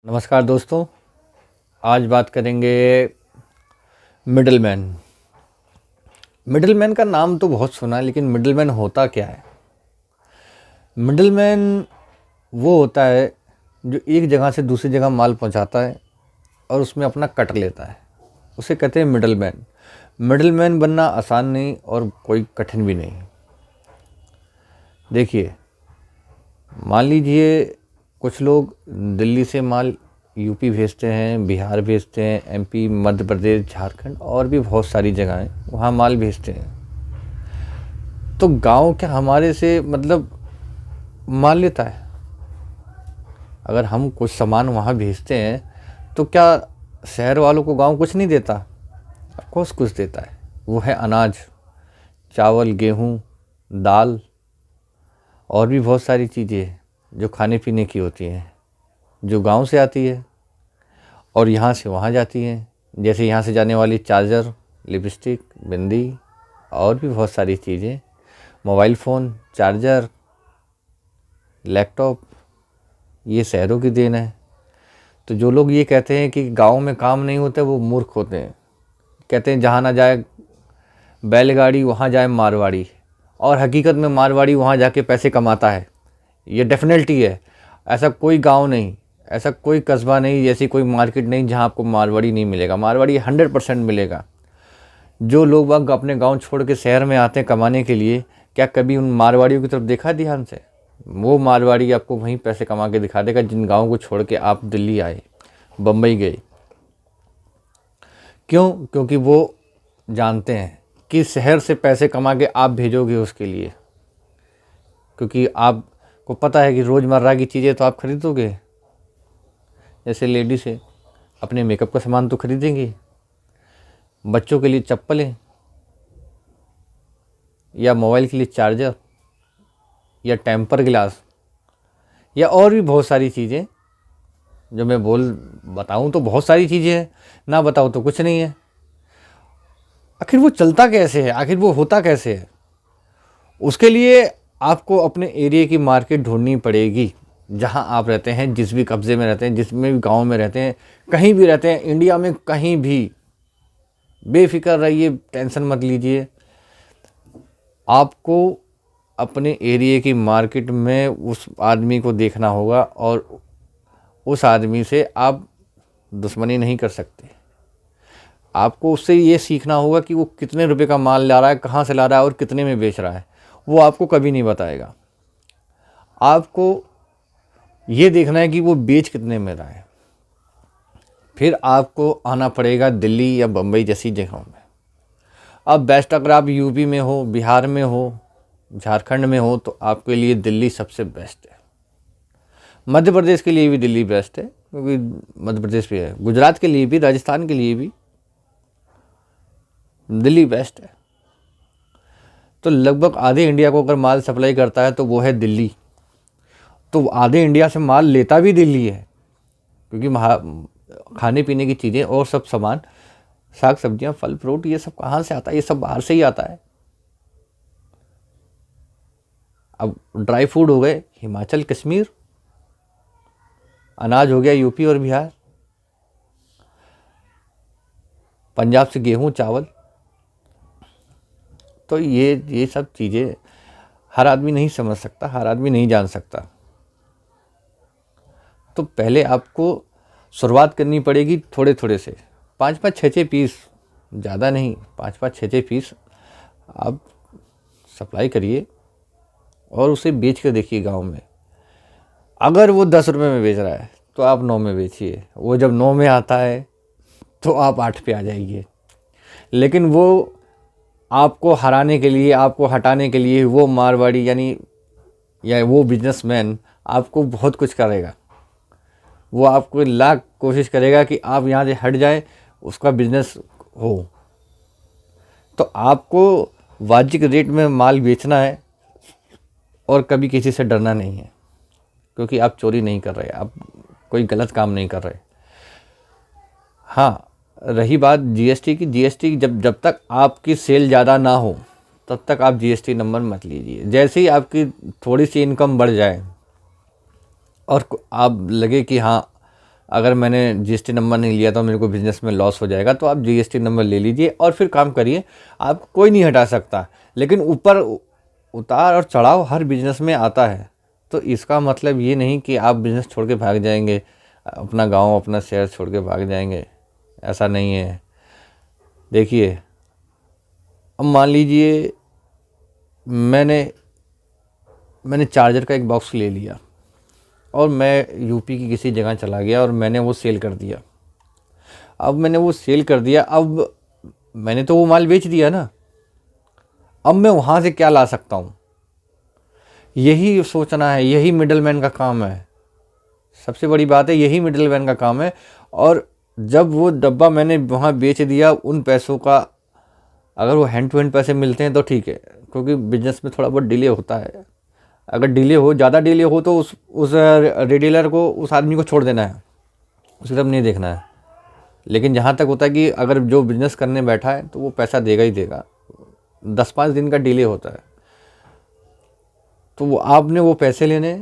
नमस्कार दोस्तों, आज बात करेंगे मिडलमैन। मिडलमैन का नाम तो बहुत सुना है, लेकिन मिडलमैन होता क्या है? मिडलमैन वो होता है जो एक जगह से दूसरी जगह माल पहुंचाता है और उसमें अपना कट लेता है, उसे कहते हैं मिडलमैन। मिडलमैन बनना आसान नहीं और कोई कठिन भी नहीं। देखिए, मान लीजिए कुछ लोग दिल्ली से माल यूपी भेजते हैं, बिहार भेजते हैं, एमपी, मध्य प्रदेश, झारखंड और भी बहुत सारी जगहें वहाँ माल भेजते हैं। तो गांव क्या हमारे से माल लेता है? अगर हम कुछ सामान वहाँ भेजते हैं तो क्या शहर वालों को गांव कुछ नहीं देता? ऑफकोर्स कुछ देता है। वो है अनाज, चावल, गेहूँ, दाल और भी बहुत सारी चीज़ें जो खाने पीने की होती हैं, जो गांव से आती है और यहाँ से वहाँ जाती हैं। जैसे यहाँ से जाने वाली चार्जर, लिपस्टिक, बिंदी और भी बहुत सारी चीज़ें, मोबाइल फ़ोन, चार्जर, लैपटॉप, ये शहरों की देन है। तो जो लोग ये कहते हैं कि गांव में काम नहीं होता, वो मूर्ख होते हैं। कहते हैं जहाँ ना जाए बैलगाड़ी वहाँ जाए मारवाड़ी, और हकीकत में मारवाड़ी वहाँ जाके पैसे कमाता है। ये डेफिनेटली है। ऐसा कोई गांव नहीं, ऐसा कोई कस्बा नहीं, ऐसी कोई मार्केट नहीं जहां आपको मारवाड़ी नहीं मिलेगा। मारवाड़ी 100% मिलेगा। जो लोग बाग अपने गांव छोड़ के शहर में आते हैं कमाने के लिए, क्या कभी उन मारवाड़ियों की तरफ देखा ध्यान से? वो मारवाड़ी आपको वहीं पैसे कमा के दिखा देगा जिन गाँव को छोड़ के आप दिल्ली आए, बम्बई गए। क्यों? क्योंकि वो जानते हैं कि शहर से पैसे कमा के आप भेजोगे उसके लिए, क्योंकि आपको पता है कि रोज़मर्रा की चीज़ें तो आप खरीदोगे। जैसे लेडीज़ है, अपने मेकअप का सामान तो खरीदेंगी, बच्चों के लिए चप्पलें, या मोबाइल के लिए चार्जर, या टेम्पर ग्लास, या और भी बहुत सारी चीज़ें। जो मैं बताऊं तो बहुत सारी चीज़ें हैं, ना बताऊं तो कुछ नहीं है। आखिर वो चलता कैसे है? आखिर वो होता कैसे है? उसके लिए आपको अपने एरिया की मार्केट ढूंढनी पड़ेगी। जहां आप रहते हैं, जिस भी कब्ज़े में रहते हैं, जिसमें भी गांव में रहते हैं, कहीं भी रहते हैं इंडिया में, कहीं भी बेफिक्र रहिए, टेंशन मत लीजिए। आपको अपने एरिया की मार्केट में उस आदमी को देखना होगा और उस आदमी से आप दुश्मनी नहीं कर सकते। आपको उससे ये सीखना होगा कि वो कितने रुपए का माल ला रहा है, कहाँ से ला रहा है और कितने में बेच रहा है। वो आपको कभी नहीं बताएगा। आपको ये देखना है कि वो बेच कितने में रहा है। फिर आपको आना पड़ेगा दिल्ली या बम्बई जैसी जगहों में। अब बेस्ट, अगर आप यूपी में हो, बिहार में हो, झारखंड में हो, तो आपके लिए दिल्ली सबसे बेस्ट है। मध्य प्रदेश के लिए भी दिल्ली बेस्ट है, क्योंकि मध्य प्रदेश भी है। गुजरात के लिए भी, राजस्थान के लिए भी दिल्ली बेस्ट है। तो लगभग आधे इंडिया को अगर माल सप्लाई करता है तो वो है दिल्ली। तो आधे इंडिया से माल लेता भी दिल्ली है, क्योंकि खाने पीने की चीज़ें और सब सामान, साग सब्जियां, फल फ्रूट, ये सब कहाँ से आता है? ये सब बाहर से ही आता है। अब ड्राई फूड हो गए हिमाचल, कश्मीर, अनाज हो गया यूपी और बिहार, पंजाब से गेहूं, चावल। तो ये सब चीज़ें हर आदमी नहीं समझ सकता, हर आदमी नहीं जान सकता। तो पहले आपको शुरुआत करनी पड़ेगी थोड़े थोड़े से, 5-5, 6-6 पीस, ज़्यादा नहीं, 5-5, 6-6 पीस आप सप्लाई करिए और उसे बेच कर देखिए गांव में। अगर वो 10 रुपये में बेच रहा है तो आप 9 में बेचिए। वो जब 9 में आता है तो आप 8 पे आ जाइए। लेकिन वो आपको हराने के लिए, आपको हटाने के लिए, वो मारवाड़ी यानी या वो बिजनेसमैन आपको बहुत कुछ करेगा। वो आपको लाख कोशिश करेगा कि आप यहाँ से हट जाए, उसका बिजनेस हो। तो आपको वाजिब रेट में माल बेचना है और कभी किसी से डरना नहीं है, क्योंकि आप चोरी नहीं कर रहे, आप कोई गलत काम नहीं कर रहे। हाँ, रही बात जीएसटी की, जीएसटी जब तक आपकी सेल ज़्यादा ना हो तब तक आप जीएसटी नंबर मत लीजिए। जैसे ही आपकी थोड़ी सी इनकम बढ़ जाए और आप लगे कि हाँ अगर मैंने जीएसटी नंबर नहीं लिया तो मेरे को बिज़नेस में लॉस हो जाएगा, तो आप जीएसटी नंबर ले लीजिए और फिर काम करिए, आपको कोई नहीं हटा सकता। लेकिन ऊपर उतार और चढ़ाव हर बिज़नेस में आता है, तो इसका मतलब ये नहीं कि आप बिज़नेस छोड़ के भाग जाएंगे, अपना गांव अपना शहर छोड़ के भाग जाएंगे, ऐसा नहीं है। देखिए, अब मान लीजिए मैंने चार्जर का एक बॉक्स ले लिया और मैं यूपी की किसी जगह चला गया और मैंने वो सेल कर दिया। अब मैंने वो सेल कर दिया, अब मैंने तो वो माल बेच दिया ना, अब मैं वहाँ से क्या ला सकता हूँ, यही सोचना है। यही मिडलमैन का काम है, सबसे बड़ी बात है, यही मिडलमैन का काम है। और जब वो डब्बा मैंने वहाँ बेच दिया, उन पैसों का अगर वो हैंड टू हैंड पैसे मिलते हैं तो ठीक है, क्योंकि बिजनेस में थोड़ा बहुत डिले होता है। अगर डिले हो, ज़्यादा डिले हो, तो उस रिटेलर को, उस आदमी को छोड़ देना है, उसे तब नहीं देखना है। लेकिन जहाँ तक होता है कि अगर जो बिज़नेस करने बैठा है तो वो पैसा देगा ही देगा। 10-5 दिन का डिले होता है, तो वो आपने वो पैसे लेने,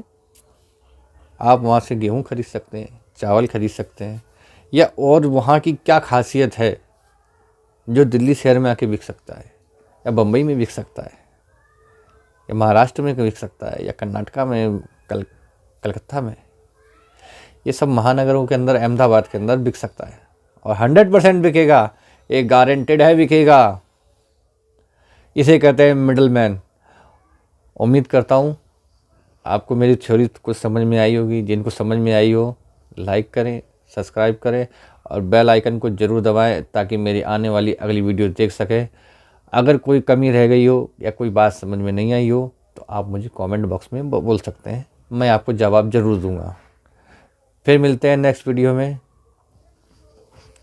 आप वहाँ से गेहूँ खरीद सकते हैं, चावल खरीद सकते हैं, या और वहाँ की क्या खासियत है जो दिल्ली शहर में आके बिक सकता है, या बम्बई में बिक सकता है, या महाराष्ट्र में बिक सकता है, या कर्नाटका में, कलकत्ता में। ये सब महानगरों के अंदर, अहमदाबाद के अंदर बिक सकता है और 100% बिकेगा, ये गारंटेड है बिकेगा। इसे कहते हैं मिडलमैन। उम्मीद करता हूँ आपको मेरी थ्योरी कुछ समझ में आई होगी। जिनको समझ में आई हो, लाइक करें, सब्सक्राइब करें और बेल आइकन को ज़रूर दबाएं, ताकि मेरी आने वाली अगली वीडियो देख सकें। अगर कोई कमी रह गई हो या कोई बात समझ में नहीं आई हो तो आप मुझे कमेंट बॉक्स में बोल सकते हैं, मैं आपको जवाब ज़रूर दूंगा। फिर मिलते हैं नेक्स्ट वीडियो में।